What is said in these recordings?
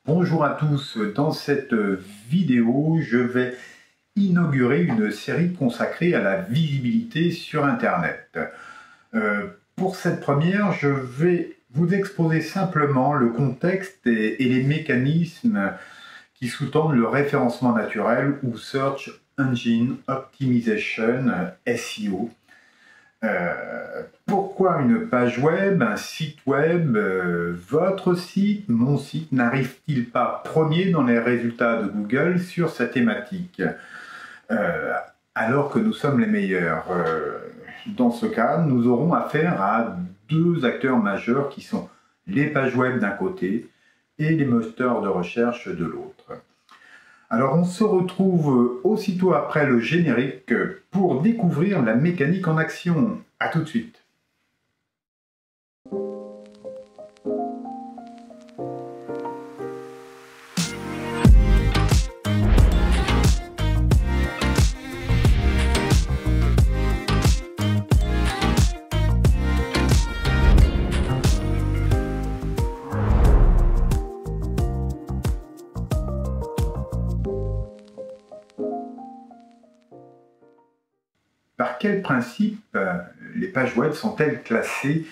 Bonjour à tous, dans cette vidéo, je vais inaugurer une série consacrée à la visibilité sur Internet. Pour cette première, je vais vous exposer simplement le contexte et les mécanismes qui sous-tendent le référencement naturel ou Search Engine Optimization, SEO. Pourquoi une page web, un site web, votre site, mon site, n'arrive-t-il pas premier dans les résultats de Google sur sa thématique, alors que nous sommes les meilleurs? Dans ce cas, nous aurons affaire à deux acteurs majeurs qui sont les pages web d'un côté et les moteurs de recherche de l'autre. Alors on se retrouve aussitôt après le générique pour découvrir la mécanique en action. À tout de suite. Par quel principe les pages web sont-elles classées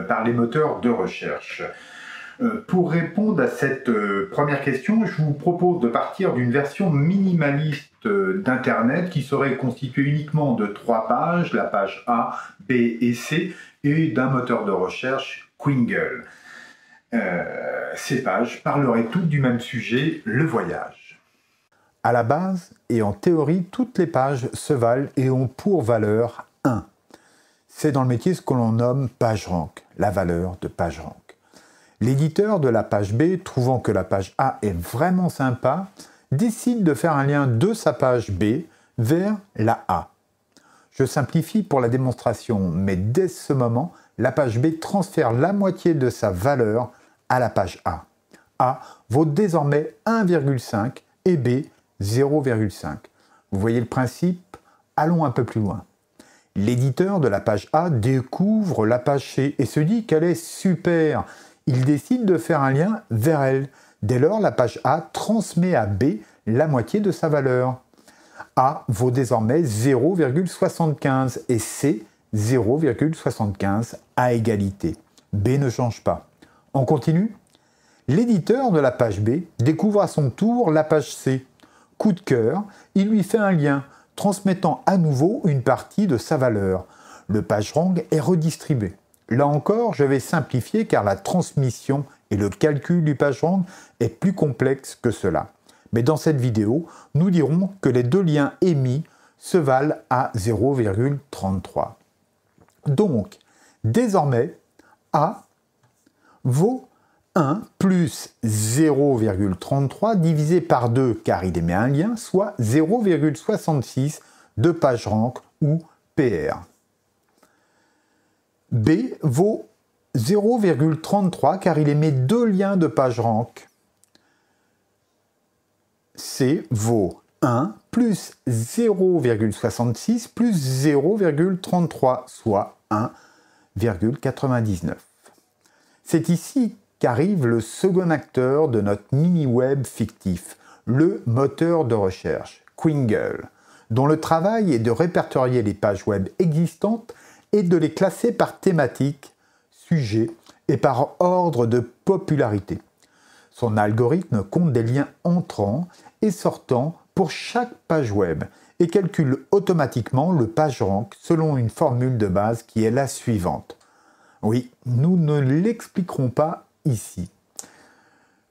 par les moteurs de recherche? Pour répondre à cette première question, je vous propose de partir d'une version minimaliste d'Internet qui serait constituée uniquement de 3 pages, la page A, B et C, et d'un moteur de recherche, Quingle. Ces pages parleraient toutes du même sujet, le voyage. À la base, et en théorie, toutes les pages se valent et ont pour valeur 1. C'est dans le métier ce que l'on nomme PageRank, la valeur de PageRank. L'éditeur de la page B, trouvant que la page A est vraiment sympa, décide de faire un lien de sa page B vers la A. Je simplifie pour la démonstration, mais dès ce moment, la page B transfère la moitié de sa valeur à la page A. A vaut désormais 1,5 et B 0,5. Vous voyez le principe? Allons un peu plus loin. L'éditeur de la page A découvre la page C et se dit qu'elle est super. Il décide de faire un lien vers elle. Dès lors, la page A transmet à B la moitié de sa valeur. A vaut désormais 0,75 et C 0,75 à égalité. B ne change pas. On continue? L'éditeur de la page B découvre à son tour la page C. Coup de cœur, il lui fait un lien, transmettant à nouveau une partie de sa valeur. Le PageRank est redistribué. Là encore, je vais simplifier car la transmission et le calcul du PageRank est plus complexe que cela. Mais dans cette vidéo, nous dirons que les deux liens émis se valent à 0,33. Donc, désormais, A vaut 1 plus 0,33 divisé par 2 car il émet un lien, soit 0,66 de PageRank ou PR. B vaut 0,33 car il émet deux liens de PageRank. C vaut 1 plus 0,66 plus 0,33, soit 1,99. C'est ici qu'arrive le second acteur de notre mini-web fictif, le moteur de recherche, Quingle, dont le travail est de répertorier les pages web existantes et de les classer par thématique, sujet et par ordre de popularité. Son algorithme compte des liens entrants et sortants pour chaque page web et calcule automatiquement le PageRank selon une formule de base qui est la suivante. Oui, nous ne l'expliquerons pas ici.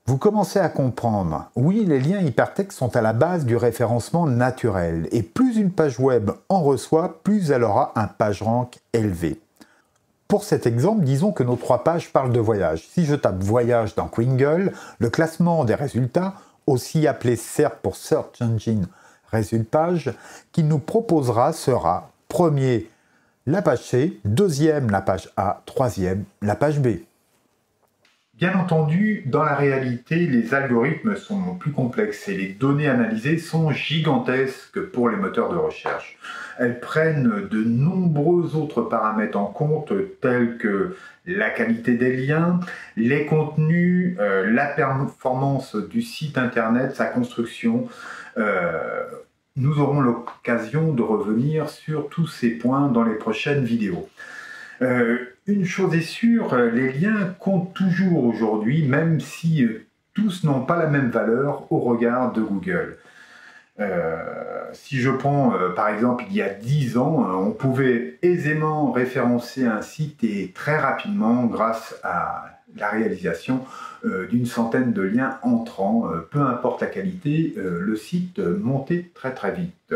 Vous commencez à comprendre. Oui, les liens hypertextes sont à la base du référencement naturel et plus une page web en reçoit, plus elle aura un PageRank élevé. Pour cet exemple, disons que nos 3 pages parlent de voyage. Si je tape voyage dans Quingle, le classement des résultats, aussi appelé SERP pour Search Engine Résultat Page, qu'il nous proposera sera premier la page C, deuxième la page A, troisième la page B. Bien entendu, dans la réalité, les algorithmes sont plus complexes et les données analysées sont gigantesques pour les moteurs de recherche. Elles prennent de nombreux autres paramètres en compte, tels que la qualité des liens, les contenus, la performance du site internet, sa construction. Nous aurons l'occasion de revenir sur tous ces points dans les prochaines vidéos. Une chose est sûre, les liens comptent toujours aujourd'hui, même si tous n'ont pas la même valeur au regard de Google. Si je prends par exemple il y a 10 ans, on pouvait aisément référencer un site et très rapidement, grâce à la réalisation d'une centaine de liens entrants, peu importe la qualité, le site montait très très vite.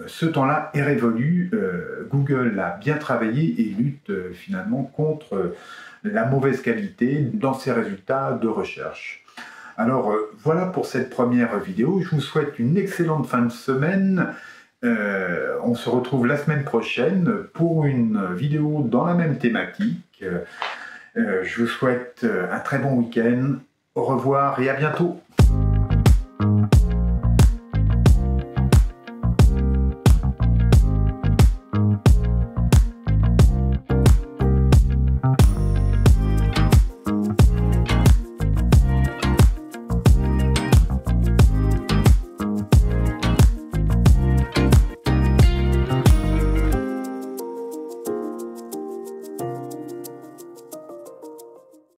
Ce temps-là est révolu, Google l'a bien travaillé et lutte finalement contre la mauvaise qualité dans ses résultats de recherche. Alors voilà pour cette première vidéo, je vous souhaite une excellente fin de semaine. On se retrouve la semaine prochaine pour une vidéo dans la même thématique. Je vous souhaite un très bon week-end, au revoir et à bientôt.